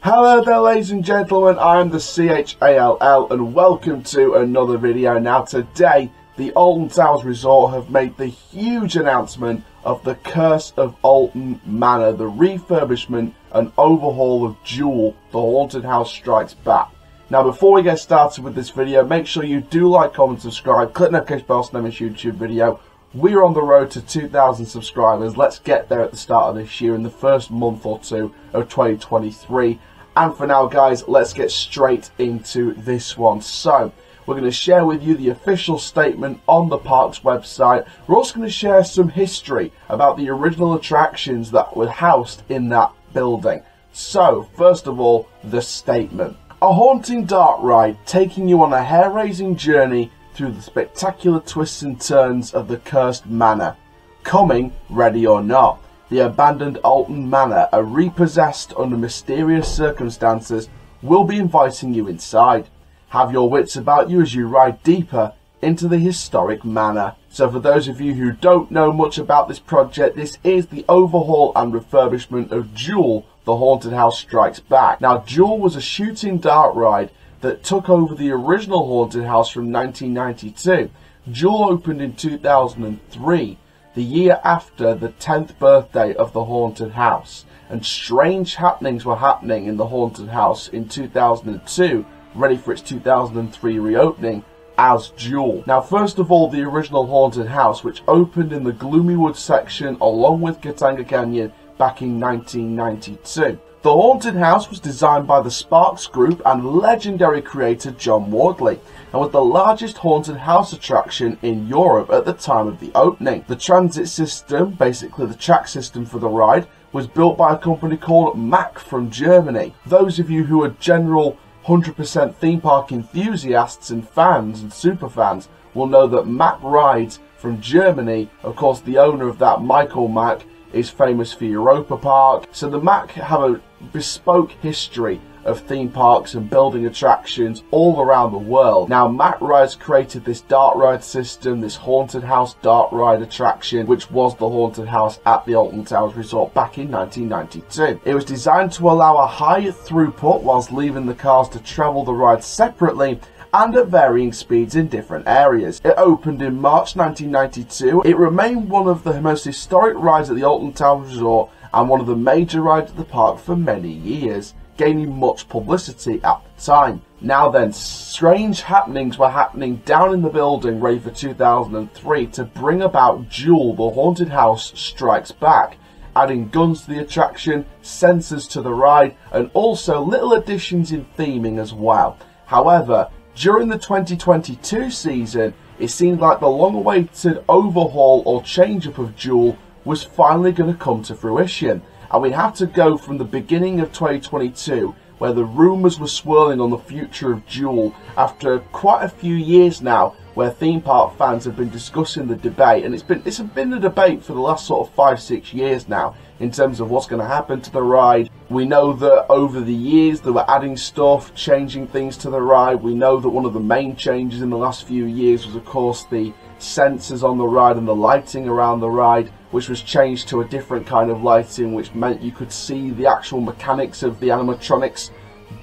Hello there ladies and gentlemen, I am the Chall and welcome to another video. Now today, the Alton Towers Resort have made the huge announcement of the Curse of Alton Manor, the refurbishment and overhaul of Chall, the haunted house strikes back. Now before we get started with this video, make sure you do like, comment, subscribe, click the notification bell to never miss a YouTube video. We're on the road to 2,000 subscribers. Let's get there at the start of this year in the first month or two of 2023. And for now guys, let's get straight into this one. So, we're going to share with you the official statement on the park's website. We're also going to share some history about the original attractions that were housed in that building. So, first of all, the statement. A haunting dark ride taking you on a hair-raising journey through the spectacular twists and turns of the cursed manor. Coming, ready or not, the abandoned Alton Manor, a repossessed under mysterious circumstances, will be inviting you inside. Have your wits about you as you ride deeper into the historic manor. So for those of you who don't know much about this project, this is the overhaul and refurbishment of Chall, the haunted house strikes back. Now Chall was a shooting dart ride that took over the original haunted house from 1992. Chall opened in 2003, the year after the 10th birthday of the haunted house, and strange happenings were happening in the haunted house in 2002, ready for its 2003 reopening as Chall. Now first of all, the original haunted house, which opened in the Gloomy Woods section along with Katanga Canyon back in 1992. The haunted house was designed by the Sparks Group and legendary creator John Wardley, and was the largest haunted house attraction in Europe at the time of the opening. The transit system, basically the track system for the ride, was built by a company called Mack from Germany. Those of you who are general 100% theme park enthusiasts and fans and super fans will know that Mack Rides from Germany, of course the owner of that, Michael Mack, is famous for Europa Park. So the Mack have a bespoke history of theme parks and building attractions all around the world. Now Mack Rides created this dart ride system, this haunted house dart ride attraction, which was the haunted house at the Alton Towers Resort back in 1992. It was designed to allow a high throughput whilst leaving the cars to travel the ride separately and at varying speeds in different areas. It opened in March 1992. It remained one of the most historic rides at the Alton Towers Resort and one of the major rides at the park for many years, gaining much publicity at the time. Now then, strange happenings were happening down in the building ready for 2003 to bring about Chall, the haunted house strikes back, adding guns to the attraction, sensors to the ride, and also little additions in theming as well. However, during the 2022 season, it seemed like the long-awaited overhaul or change-up of Chall was finally going to come to fruition. And we have to go from the beginning of 2022, where the rumours were swirling on the future of Chall, after quite a few years now, where theme park fans have been discussing the debate, and it's been a debate for the last sort of 5-6 years now, in terms of what's going to happen to the ride. We know that over the years they were adding stuff, changing things to the ride. We know that one of the main changes in the last few years was of course the sensors on the ride and the lighting around the ride, which was changed to a different kind of lighting, which meant you could see the actual mechanics of the animatronics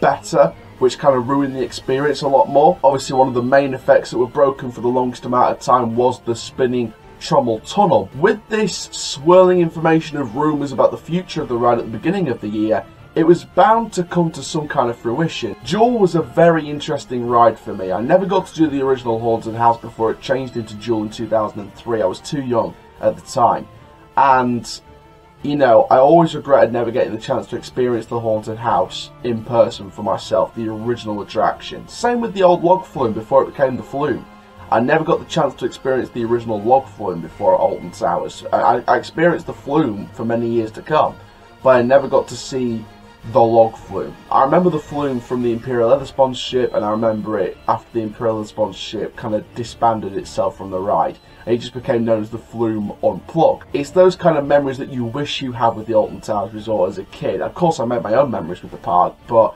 better, which kind of ruined the experience a lot more. Obviously one of the main effects that were broken for the longest amount of time was the spinning trommel tunnel. With this swirling information of rumours about the future of the ride at the beginning of the year, it was bound to come to some kind of fruition. Chall was a very interesting ride for me. I never got to do the original haunted house before it changed into Chall in 2003. I was too young at the time. And, you know, I always regretted never getting the chance to experience the haunted house in person for myself, the original attraction. Same with the old log flume before it became the flume. I never got the chance to experience the original log flume before at Alton Towers. I experienced the flume for many years to come, but I never got to see the log flume. I remember the flume from the Imperial Leather sponsorship, and I remember it after the Imperial Leather sponsorship kind of disbanded itself from the ride, and it just became known as the Flume Unplugged. It's those kind of memories that you wish you had with the Alton Towers Resort as a kid. Of course I made my own memories with the park, but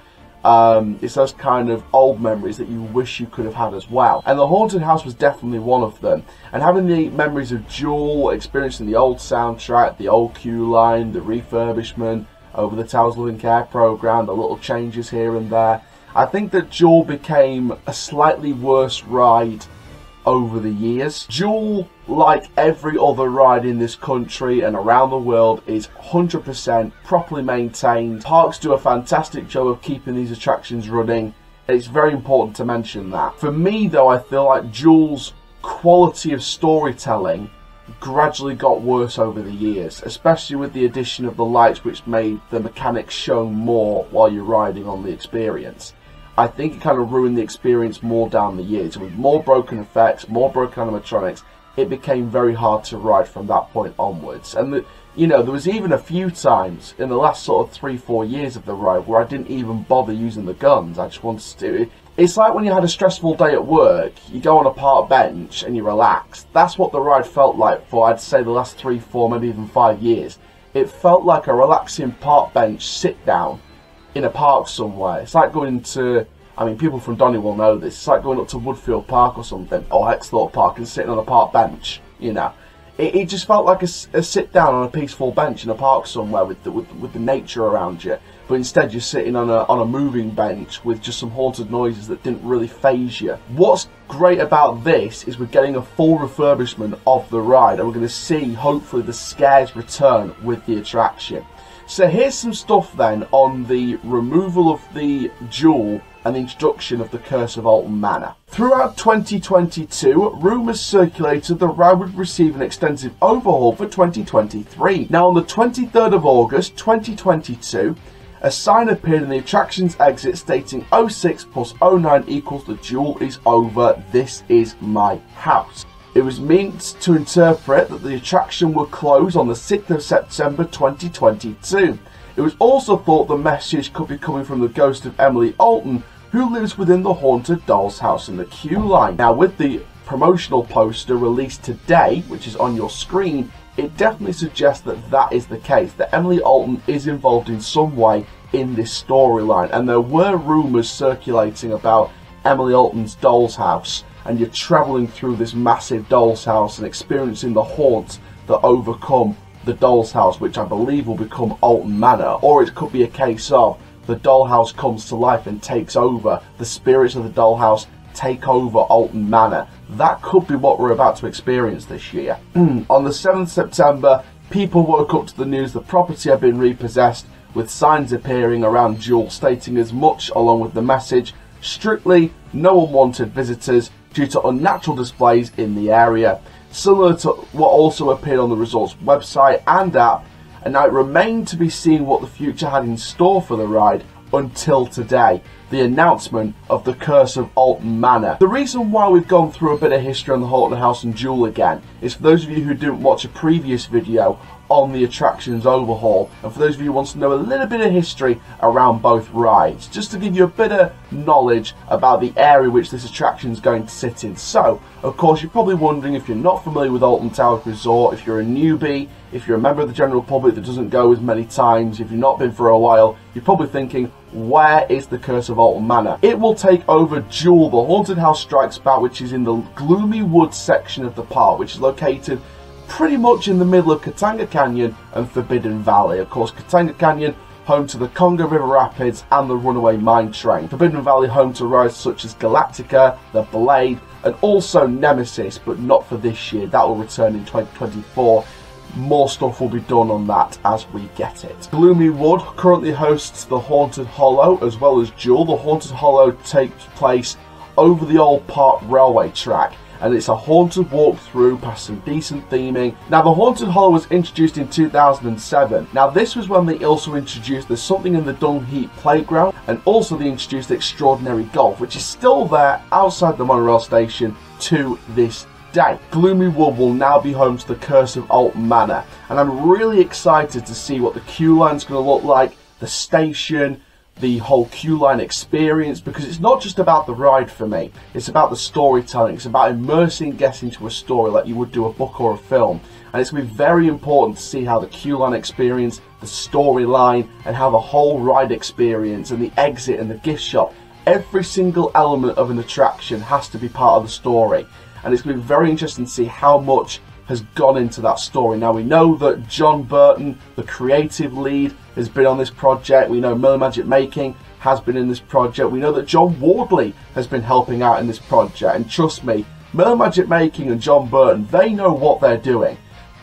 it's those kind of old memories that you wish you could have had as well. And the haunted house was definitely one of them. And having the memories of Chall, experiencing the old soundtrack, the old queue line, the refurbishment, over the Towers Loving Care program, the little changes here and there. I think that Chall became a slightly worse ride over the years. Chall, like every other ride in this country and around the world, is 100% properly maintained. Parks do a fantastic job of keeping these attractions running. It's very important to mention that. For me though, I feel like Chall's quality of storytelling gradually got worse over the years, especially with the addition of the lights, which made the mechanics show more while you're riding on the experience. I think it kind of ruined the experience more down the years. With more broken effects, more broken animatronics, it became very hard to ride from that point onwards. And you know, there was even a few times in the last sort of 3-4 years of the ride where I didn't even bother using the guns. I just wanted to. It's like when you had a stressful day at work, you go on a park bench and you relax. That's what the ride felt like for, I'd say, the last 3, 4, maybe even 5 years. It felt like a relaxing park bench sit down in a park somewhere. It's like going to, I mean, people from Donny will know this, it's like going up to Woodfield Park or something, or Hexthorpe Park, and sitting on a park bench, you know. It just felt like a sit down on a peaceful bench in a park somewhere with the nature around you. But instead you're sitting on a moving bench with just some haunted noises that didn't really faze you. What's great about this is we're getting a full refurbishment of the ride, and we're going to see, hopefully, the scares return with the attraction. So here's some stuff then on the removal of the Chall and the introduction of the Curse of Alton Manor. Throughout 2022, rumours circulated the ride would receive an extensive overhaul for 2023. Now on the 23rd of August 2022, a sign appeared in the attraction's exit stating 06 plus 09 equals the Chall is over, this is my house. It was meant to interpret that the attraction would close on the 6th of September 2022. It was also thought the message could be coming from the ghost of Emily Alton, who lives within the haunted doll's house in the queue line. Now with the promotional poster released today, which is on your screen, it definitely suggests that that is the case, that Emily Alton is involved in some way in this storyline. And there were rumours circulating about Emily Alton's doll's house, and you're travelling through this massive doll's house and experiencing the haunts that overcome the doll's house, which I believe will become Alton Manor. Or it could be a case of the dollhouse comes to life and takes over, the spirits of the dollhouse take over Alton Manor. That could be what we're about to experience this year. On the 7th September, people woke up to the news the property had been repossessed, with signs appearing around Chall stating as much, along with the message, strictly no unwanted visitors, due to unnatural displays in the area, similar to what also appeared on the resort's website and app. And now it remained to be seen what the future had in store for the ride until today, the announcement of the Curse of Alton Manor. The reason why we've gone through a bit of history on the Haunted House and Chall again is for those of you who didn't watch a previous video on the attraction's overhaul, and for those of you who want to know a little bit of history around both rides, just to give you a bit of knowledge about the area which this attraction is going to sit in. So, of course, you're probably wondering, if you're not familiar with Alton Towers Resort, if you're a newbie, if you're a member of the general public that doesn't go as many times, if you've not been for a while, you're probably thinking, where is the Curse of Alton Manor? It will take over Chall, the Haunted House Strikes Back, which is in the Gloomy Woods section of the park, which is located pretty much in the middle of Katanga Canyon and Forbidden Valley. Of course, Katanga Canyon, home to the Congo River Rapids and the Runaway Mine Train. Forbidden Valley, home to rides such as Galactica, the Blade, and also Nemesis, but not for this year. That will return in 2024. More stuff will be done on that as we get it. Gloomy Wood currently hosts the Haunted Hollow as well as Chall. The Haunted Hollow takes place over the old park railway track, and it's a haunted walkthrough past some decent theming. Now, the Haunted Hollow was introduced in 2007. Now, this was when they also introduced There's Something in the Dung Heap Playground, and also they introduced Extraordinary Golf, which is still there outside the monorail station to this day. Gloomy Wood will now be home to the Curse of Alton Manor, and I'm really excited to see what the queue line's going to look like, the station, the whole queue line experience, because it's not just about the ride for me, it's about the storytelling. It's about immersing guests into a story like you would do a book or a film, and it's going to be very important to see how the queue line experience, the storyline, and how the whole ride experience and the exit and the gift shop, every single element of an attraction has to be part of the story. And it's going to be very interesting to see how much has gone into that story. Now we know that John Burton, the creative lead, has been on this project. We know Miller Magic Making has been in this project. We know that John Wardley has been helping out in this project. And trust me, Miller Magic Making and John Burton, they know what they're doing.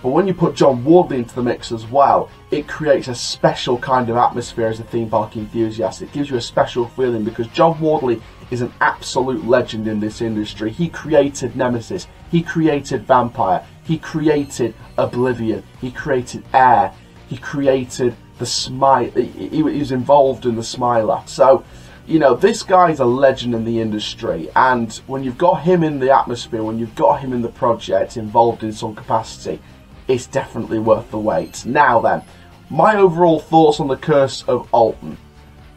But when you put John Wardley into the mix as well, it creates a special kind of atmosphere as a theme park enthusiast. It gives you a special feeling because John Wardley is an absolute legend in this industry. He created Nemesis, he created Vampire, he created Oblivion, he created Air, he created the Smile. He was involved in the Smiler. So, you know, this guy's a legend in the industry, and when you've got him in the atmosphere, when you've got him in the project, involved in some capacity, it's definitely worth the wait. Now then, my overall thoughts on the Curse of Alton.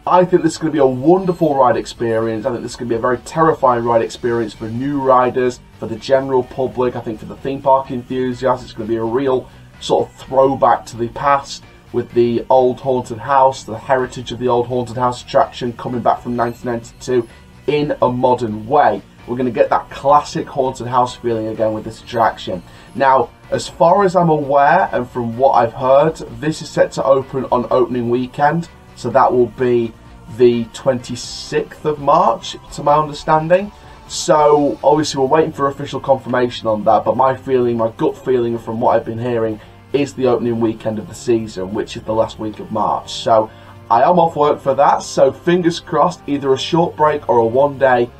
I think this is going to be a wonderful ride experience. I think this is going to be a very terrifying ride experience for new riders, for the general public. I think for the theme park enthusiasts, it's going to be a real sort of throwback to the past with the old haunted house, the heritage of the old haunted house attraction coming back from 1992 in a modern way. We're going to get that classic haunted house feeling again with this attraction. Now, as far as I'm aware and from what I've heard, this is set to open on opening weekend. So that will be the 26th of March, to my understanding. So obviously we're waiting for official confirmation on that, but my feeling, my gut feeling from what I've been hearing is the opening weekend of the season, which is the last week of March. So I am off work for that, so fingers crossed, either a short break or a one day,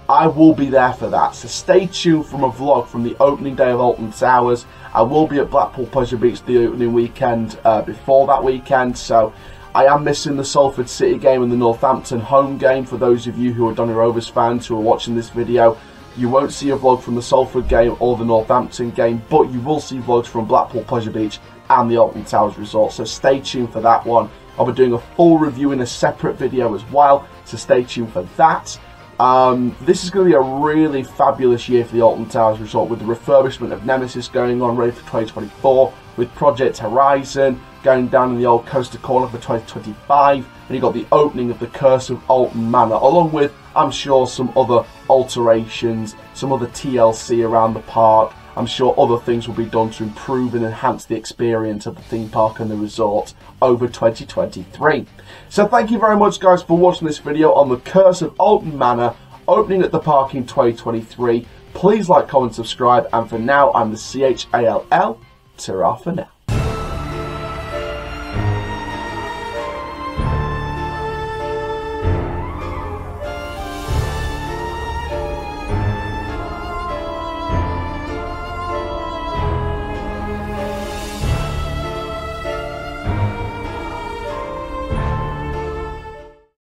I will be there for that. So stay tuned from a vlog from the opening day of Alton Towers. I will be at Blackpool Pleasure Beach the opening weekend before that weekend, so I am missing the Salford City game and the Northampton home game. For those of you who are Donny Rovers fans who are watching this video, you won't see a vlog from the Salford game or the Northampton game, but you will see vlogs from Blackpool Pleasure Beach and the Alton Towers Resort, so stay tuned for that one. I'll be doing a full review in a separate video as well, so stay tuned for that. This is going to be a really fabulous year for the Alton Towers Resort, with the refurbishment of Nemesis going on, ready for 2024, with Project Horizon going down in the old Coaster Corner for 2025, and you've got the opening of the Curse of Alton Manor, along with, I'm sure, some other alterations, some other TLC around the park. I'm sure other things will be done to improve and enhance the experience of the theme park and the resort over 2023. So thank you very much, guys, for watching this video on the Curse of Alton Manor, opening at the park in 2023. Please like, comment, subscribe, and for now, I'm the CHALL. Ta-ra for now.